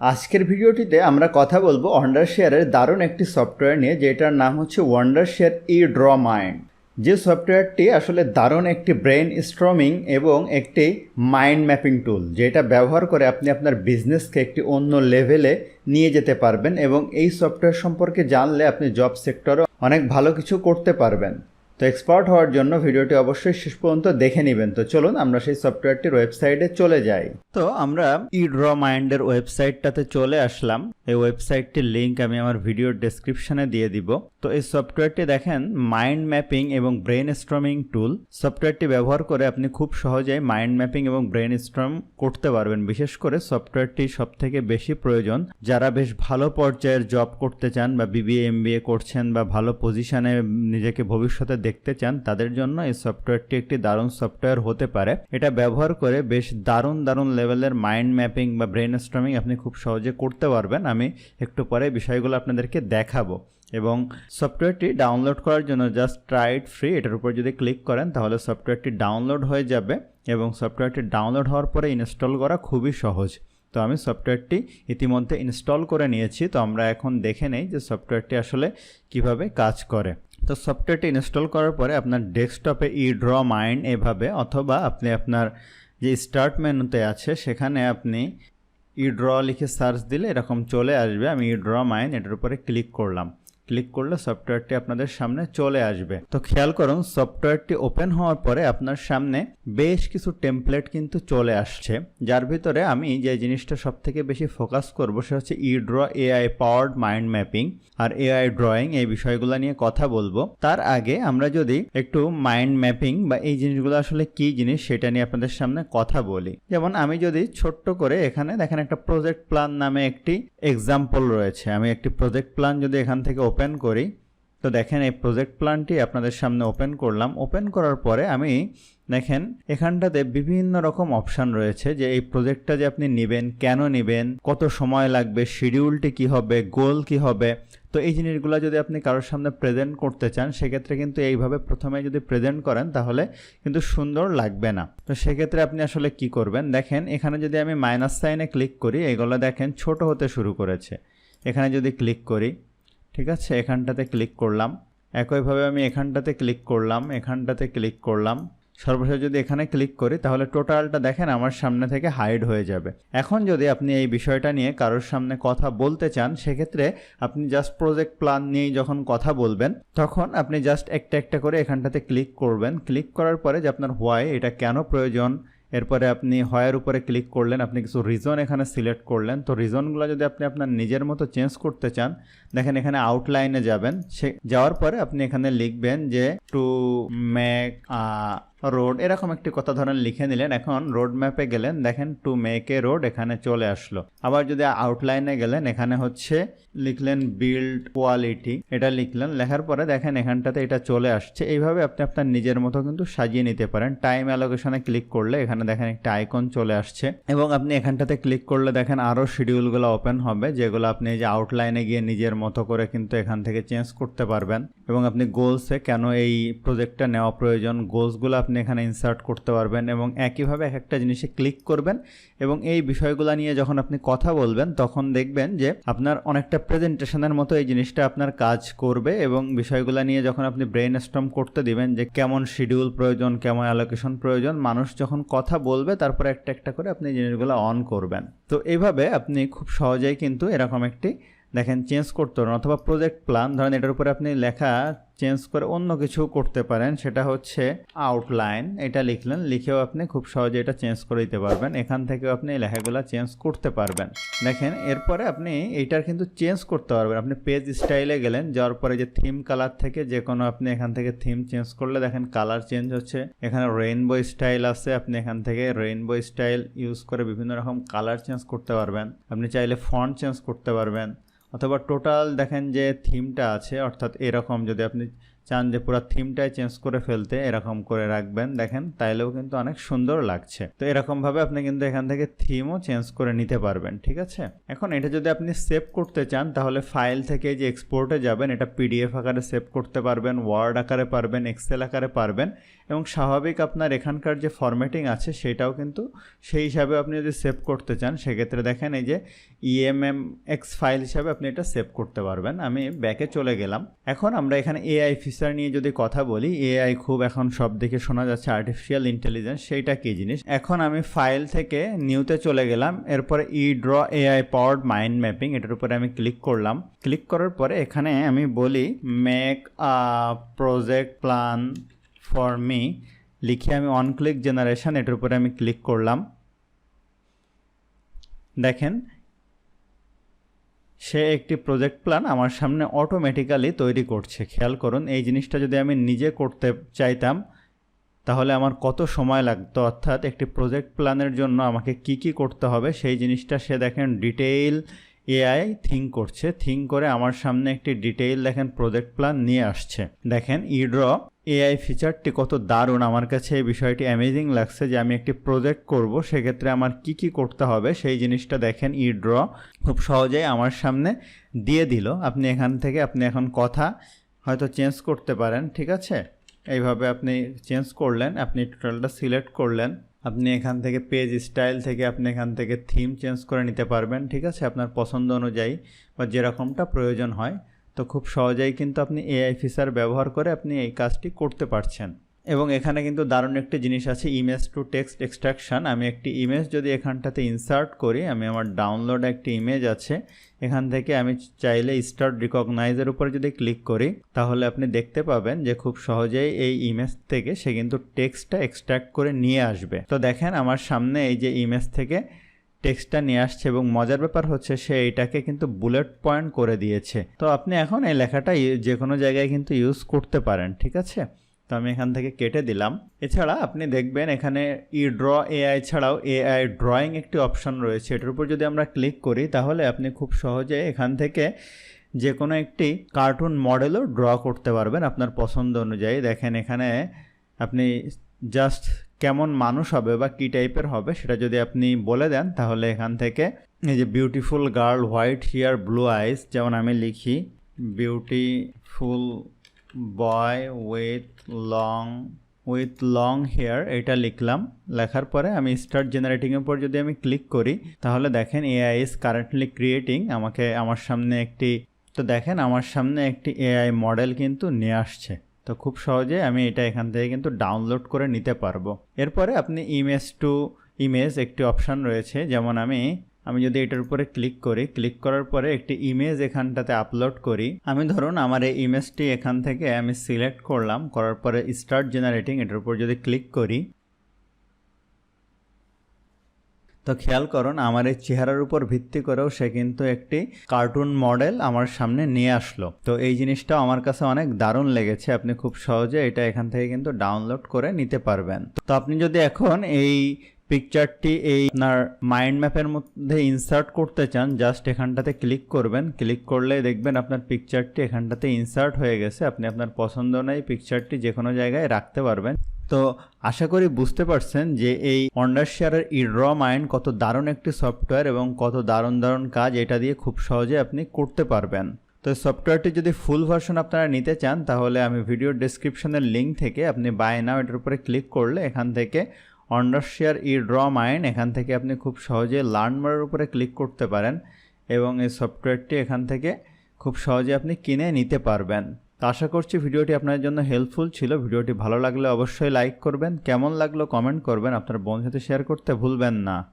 আজকের ভিডিওটিতে আমরা কথা বলবো ওয়ান্ডারশেয়ারের দারুণ একটি সফটওয়্যার নিয়ে, যেটার নাম হচ্ছে ওয়ান্ডারশেয়ার EdrawMind। যে সফটওয়্যারটি আসলে দারুণ একটি ব্রেন স্ট্রমিং এবং একটি মাইন্ড ম্যাপিং টুল, যেটা ব্যবহার করে আপনি আপনার বিজনেসকে একটি অন্য লেভেলে নিয়ে যেতে পারবেন এবং এই সফটওয়্যার সম্পর্কে জানলে আপনি জব সেক্টরে অনেক ভালো কিছু করতে পারবেন। তো এক্সপার্ট হওয়ার জন্য ভিডিওটি অবশ্যই শেষ পর্যন্ত দেখে নেবেন। তো চলুন আমরা সেই সফটওয়্যারটির ওয়েবসাইটে চলে যাই। তো আমরা EdrawMind-এর ওয়েবসাইটটাতে চলে আসলাম। এই ওয়েবসাইটটির লিঙ্ক আমি আমার ভিডিওর ডেসক্রিপশনে দিয়ে দিব। তো এই সফটওয়্যারটি দেখেন মাইন্ড ম্যাপিং এবং ব্রেন স্ট্রমিং টুল। সফটওয়্যারটি ব্যবহার করে আপনি খুব সহজেই মাইন্ড ম্যাপিং এবং ব্রেন স্ট্রম করতে পারবেন। বিশেষ করে সফটওয়্যারটি সব থেকে বেশি প্রয়োজন যারা বেশ ভালো পর্যায়ের জব করতে চান বা BBA MBA করছেন বা ভালো পজিশনে নিজেকে ভবিষ্যতে দেখতে চান, তাদের জন্য এই সফটওয়্যারটি একটি দারুণ সফটওয়্যার হতে পারে। এটা ব্যবহার করে বেশ দারুণ লেভেলের মাইন্ড ম্যাপিং বা ব্রেন স্ট্রমিং আপনি খুব সহজে করতে পারবেন। আমি একটু পরে বিষয়গুলো আপনাদেরকে দেখাবো। এবং সফটওয়্যারটি ডাউনলোড করার জন্য জাস্ট ট্রাই ইট ফ্রি, এটার উপর যদি ক্লিক করেন তাহলে সফটওয়্যারটি ডাউনলোড হয়ে যাবে এবং সফটওয়্যারটি ডাউনলোড হওয়ার পরে ইনস্টল করা খুবই সহজ। তো আমি সফটওয়্যারটি ইতিমধ্যে ইনস্টল করে নিয়েছি। তো আমরা এখন দেখে নেই যে সফটওয়্যারটি আসলে কিভাবে কাজ করে। তো সফটওয়্যারটি ইনস্টল করার পরে আপনার ডেস্কটপে EdrawMind এভাবে, অথবা আপনি আপনার যে স্টার্ট মেনুতে আছে সেখানে আপনি Edraw লিখে সার্চ দিলে এরকম চলে আসবে। আমি EdrawMind এটার উপরে ক্লিক করলাম। ক্লিক করলে সফটওয়্যারটি আপনাদের সামনে চলে আসবে। তো খেয়াল করুন, সফটওয়্যারটি ওপেন হওয়ার পরে আপনার সামনে বেশ কিছু টেমপ্লেট কিন্তু চলে আসছে, যার ভিতরে আমি যে জিনিসটা সব থেকে বেশি ফোকাস করব সে হচ্ছে Edraw AI powered mind mapping আর AI ড্রয়িং। এই বিষয়গুলো নিয়ে কথা বলবো। তার আগে আমরা যদি একটু মাইন্ড ম্যাপিং বা এই জিনিসগুলো আসলে কি জিনিস সেটা নিয়ে আপনাদের সামনে কথা বলি। যেমন আমি যদি ছোট্ট করে এখানে দেখেন একটা প্রজেক্ট প্ল্যান নামে একটি এক্সাম্পল রয়েছে, আমি একটি প্রজেক্ট প্ল্যান যদি এখান থেকে ওপেন করি, তো দেখেন এই প্রজেক্ট প্ল্যানটি আপনাদের সামনে ওপেন করলাম। ওপেন করার পরে আমি দেখেন এখানটাতে বিভিন্ন রকম অপশান রয়েছে যে এই প্রজেক্টটা যে আপনি নেবেন, কেন নেবেন, কত সময় লাগবে, শিডিউলটি কি হবে, গোল কি হবে। তো এই জিনিসগুলো যদি আপনি কারোর সামনে প্রেজেন্ট করতে চান সেক্ষেত্রে কিন্তু এইভাবে প্রথমে যদি প্রেজেন্ট করেন তাহলে কিন্তু সুন্দর লাগবে না। তো সেক্ষেত্রে আপনি আসলে কি করবেন, দেখেন এখানে যদি আমি মাইনাস সাইনে ক্লিক করি, এগুলো দেখেন ছোট হতে শুরু করেছে। এখানে যদি ক্লিক করি, ঠিক আছে, এখানটাতে ক্লিক করলাম। একইভাবে আমি এখানটাতে ক্লিক করলাম, এখানটাতে ক্লিক করলাম। সর্বশেষ যদি এখানে ক্লিক করি তাহলে টোটালটা দেখেন আমার সামনে থেকে হাইড হয়ে যাবে। এখন যদি আপনি এই বিষয়টা নিয়ে কারোর সামনে কথা বলতে চান সেক্ষেত্রে আপনি জাস্ট প্রজেক্ট প্ল্যান নিয়েই যখন কথা বলবেন তখন আপনি জাস্ট একটা একটা করে এখানটাতে ক্লিক করবেন। ক্লিক করার পরে যে আপনার হোয়াই, এটা কেন প্রয়োজন, এরপরে আপনি হোয়াইয়ের উপরে ক্লিক করলেন, আপনি কিছু রিজন এখানে সিলেক্ট করলেন। তো রিজনগুলো যদি আপনি আপনার নিজের মতো চেঞ্জ করতে চান, দেখেন এখানে আউটলাইনে যাবেন। সে যাওয়ার পরে আপনি এখানে লিখবেন যে টু মেক রোড, এরকম একটি কথা ধরেন লিখে নিলেন। এখন রোড ম্যাপে গেলেন, দেখেন টু মেক এ রোড এখানে চলে আসলো। আবার যদি আউটলাইনে গেলেন, এখানে হচ্ছে লিখলেন বিল্ড কোয়ালিটি, এটা লিখলেন। লেখার পরে দেখেন এখানটাতে এটা চলে আসছে। এইভাবে আপনি আপনার নিজের মতো কিন্তু সাজিয়ে নিতে পারেন। টাইম অ্যালোকেশনে ক্লিক করলে এখানে দেখেন একটা আইকন চলে আসছে এবং আপনি এখানটাতে ক্লিক করলে দেখেন আরও শিডিউলগুলো ওপেন হবে, যেগুলো আপনি এই যে আউটলাইনে গিয়ে নিজের মতো করে কিন্তু এখান থেকে চেঞ্জ করতে পারবেন। এবং আপনি গোলসে কেন এই প্রজেক্টটা নেওয়া প্রয়োজন, গোলসগুলো আপনি এখানে ইনসার্ট করতে পারবেন এবং একইভাবে এক একটা জিনিসে ক্লিক করবেন এবং এই বিষয়গুলো নিয়ে যখন আপনি কথা বলবেন তখন দেখবেন যে আপনার অনেকটা প্রেজেন্টেশনের মতো এই জিনিসটা আপনার কাজ করবে। এবং বিষয়গুলো নিয়ে যখন আপনি ব্রেন স্টর্ম করতে দিবেন যে কেমন শিডিউল প্রয়োজন, কেমন অ্যালোকেশন প্রয়োজন, মানুষ যখন কথা বলবে তারপরে একটা একটা করে আপনি জিনিসগুলো অন করবেন। তো এইভাবে আপনি খুব সহজেই কিন্তু এরকম একটি দেখেন চেঞ্জ করতে পারেন। অথবা প্রজেক্ট প্ল্যান ধরেন এটার উপরে আপনি লেখা চেঞ্জ করে অন্য কিছু করতে পারেন, সেটা হচ্ছে আউটলাইন, এটা লিখলেন, লিখেও আপনি খুব সহজে এটা চেঞ্জ করে দিতে পারবেন। এখান থেকেও আপনি এই লেখাগুলো চেঞ্জ করতে পারবেন। দেখেন এরপরে আপনি এইটার কিন্তু চেঞ্জ করতে পারবেন। আপনি পেজ স্টাইলে গেলেন, যাওয়ার পরে যে থিম কালার থেকে যে কোনো আপনি এখান থেকে থিম চেঞ্জ করলে দেখেন কালার চেঞ্জ হচ্ছে। এখানে রেইনবো স্টাইল আছে, আপনি এখান থেকে রেইনবো স্টাইল ইউজ করে বিভিন্ন রকম কালার চেঞ্জ করতে পারবেন। আপনি চাইলে ফন্ট চেঞ্জ করতে পারবেন। অথবা টোটাল দেখেন যে থিমটা আছে, অর্থাৎ এরকম যদি আপনি চান যে পুরো থিমটাই চেঞ্জ করে ফেলতে, এরকম করে রাখবেন, দেখেন তাইলেও কিন্তু অনেক সুন্দর লাগছে। তো এরকমভাবে আপনি কিন্তু এখান থেকে থিমও চেঞ্জ করে নিতে পারবেন, ঠিক আছে। এখন এটা যদি আপনি সেভ করতে চান তাহলে ফাইল থেকে যে এক্সপোর্টে যাবেন, এটা পিডিএফ আকারে সেভ করতে পারবেন, ওয়ার্ড আকারে পারবেন, এক্সেল আকারে পারবেন, এবং স্বাভাবিক আপনার এখানকার যে ফরম্যাটিং আছে সেটাও কিন্তু সেই হিসাবে আপনি যদি সেভ করতে চান সেক্ষেত্রে দেখেন এই যে EMMX ফাইল হিসাবে আপনি এটা সেভ করতে পারবেন। আমি ব্যাকে চলে গেলাম। এখন আমরা এখানে এআই ফিচার নিয়ে যদি কথা বলি, এআই খুব এখন সব দিকে শোনা যাচ্ছে, আর্টিফিশিয়াল ইন্টেলিজেন্স, সেইটা কী জিনিস। এখন আমি ফাইল থেকে নিউতে চলে গেলাম, এরপরে Edraw AI powered mind mapping, এটার উপরে আমি ক্লিক করলাম। ক্লিক করার পরে এখানে আমি বলি make a project plan for me, লিখে আমি অন ক্লিক জেনারেশন, এটার উপরে আমি ক্লিক করলাম। দেখেন সে একটি প্রজেক্ট প্ল্যান আমার সামনে অটোমেটিক্যালি তৈরি করছে। খেয়াল করুন, এই জিনিসটা যদি আমি নিজে করতে চাইতাম তাহলে আমার কত সময় লাগতো, অর্থাৎ একটি প্রজেক্ট প্ল্যানের জন্য আমাকে কি কি করতে হবে সেই জিনিসটা সে দেখেন ডিটেইল এআই থিঙ্ক করছে, থিঙ্ক করে আমার সামনে একটি ডিটেইল দেখেন প্রজেক্ট প্ল্যান নিয়ে আসছে। দেখেন Edraw এআই ফিচারটি কত দারুণ, আমার কাছে এই বিষয়টি অ্যামেজিং লাগছে যে আমি একটি প্রজেক্ট করব, সেক্ষেত্রে আমার কি কি করতে হবে সেই জিনিসটা দেখেন Edraw খুব সহজেই আমার সামনে দিয়ে দিল। আপনি এখান থেকে আপনি এখন কথা হয়তো চেঞ্জ করতে পারেন, ঠিক আছে। এইভাবে আপনি চেঞ্জ করলেন, আপনি টোটালটা সিলেক্ট করলেন, আপনি এখান থেকে পেজ স্টাইল থেকে আপনি এখান থেকে থিম চেঞ্জ করে নিতে পারবেন, ঠিক আছে, আপনার পছন্দ অনুযায়ী বা যেরকমটা প্রয়োজন হয়। তো খুব সহজেই কিন্তু আপনি এআই ফিচার ব্যবহার করে আপনি এই কাজটি করতে পারছেন। এবং এখানে কিন্তু দারুণ একটি জিনিস আছে, ইমেজ টু টেক্সট এক্সট্রাকশন। আমি একটি ইমেজ যদি এখানটাতে ইনসার্ট করি, আমি আমার ডাউনলোড একটি ইমেজ আছে, এখান থেকে আমি চাইলে স্টার্ট রিকগনাইজের উপরে যদি ক্লিক করি তাহলে আপনি দেখতে পাবেন যে খুব সহজেই এই ইমেজ থেকে সে কিন্তু টেক্সটটা এক্সট্রাক্ট করে নিয়ে আসবে। তো দেখেন আমার সামনে এই যে ইমেজ থেকে টেক্সটটা নিয়ে আসছে, এবং মজার ব্যাপার হচ্ছে সে এটাকে কিন্তু বুলেট পয়েন্ট করে দিয়েছে। তো আপনি এখন এই লেখাটা যে কোনো জায়গায় কিন্তু ইউজ করতে পারেন, ঠিক আছে। তো আমি এখান থেকে কেটে দিলাম। এছাড়া আপনি দেখবেন এখানে Edraw AI ছাড়াও AI ড্রয়িং একটি অপশন রয়েছে, এটার উপর যদি আমরা ক্লিক করি তাহলে আপনি খুব সহজে এখান থেকে যে কোনো একটি কার্টুন মডেলও ড্র করতে পারবেন আপনার পছন্দ অনুযায়ী। দেখেন এখানে আপনি জাস্ট কেমন মানুষ হবে বা কী টাইপের হবে সেটা যদি আপনি বলে দেন তাহলে এখান থেকে এই যে beautiful girl, white hair, blue eyes, যেমন আমি লিখি beautiful boy with long hair, এটা লিখলাম। লেখার পরে আমি স্টার্ট জেনারেটিংয়ের উপর যদি আমি ক্লিক করি তাহলে দেখেন এআই ইজ কারেন্টলি ক্রিয়েটিং, আমার সামনে একটি এআই মডেল কিন্তু নিয়ে আসছে। তো খুব সহজে আমি এটা এখান থেকে কিন্তু ডাউনলোড করে নিতে পারবো। এরপরে আপনি ইমেজ টু ইমেজ একটি অপশান রয়েছে, যেমন আমি যদি এটার উপরে ক্লিক করি, ক্লিক করার পরে একটি ইমেজ এখানটাতে আপলোড করি। আমি ধরুন আমার এই ইমেজটি এখান থেকে আমি সিলেক্ট করলাম, করার পরে স্টার্ট জেনারেটিং, এটার উপর যদি ক্লিক করি তো খেয়াল করুন আমার এই চেহারার উপর ভিত্তি করেও সে কিন্তু একটি কার্টুন মডেল আমার সামনে নিয়ে আসলো। তো এই জিনিসটাও আমার কাছে অনেক দারুণ লেগেছে। আপনি খুব সহজে এটা এখান থেকে কিন্তু ডাউনলোড করে নিতে পারবেন। তো আপনি যদি এখন এই পিকচারটি এই আপনার মাইন্ড ম্যাপের মধ্যে ইনসার্ট করতে চান, জাস্ট এখানটাতে ক্লিক করবেন, ক্লিক করলে দেখবেন আপনার পিকচারটি এখানটাতে ইনসার্ট হয়ে গেছে। আপনি আপনার পছন্দ অনুযায়ী পিকচারটি যে কোনো জায়গায় রাখতে পারবেন। তো আশা করি বুঝতে পারছেন যে এই ওয়ান্ডারশেয়ারের EdrawMind কত দারুণ একটি সফটওয়্যার এবং কত দারুণ কাজ এটা দিয়ে খুব সহজে আপনি করতে পারবেন। তো সফটওয়্যারটি যদি ফুল ভার্সন আপনারা নিতে চান তাহলে আমি ভিডিও ডেসক্রিপশনের লিঙ্ক থেকে আপনি বাই নাও এটার উপরে ক্লিক করলে এখান থেকে Wondershare EdrawMind এখান থেকে আপনি খুব সহজে লার্ন মোরের উপরে ক্লিক করতে পারেন এবং এই সফটওয়্যারটি এখান থেকে খুব সহজে আপনি কিনে নিতে পারবেন। তো আশা করছি ভিডিওটি আপনার জন্য হেল্পফুল ছিল। ভিডিওটি ভালো লাগলে অবশ্যই লাইক করবেন, কেমন লাগলো কমেন্ট করবেন, আপনার বন্ধুদের সাথে শেয়ার করতে ভুলবেন না।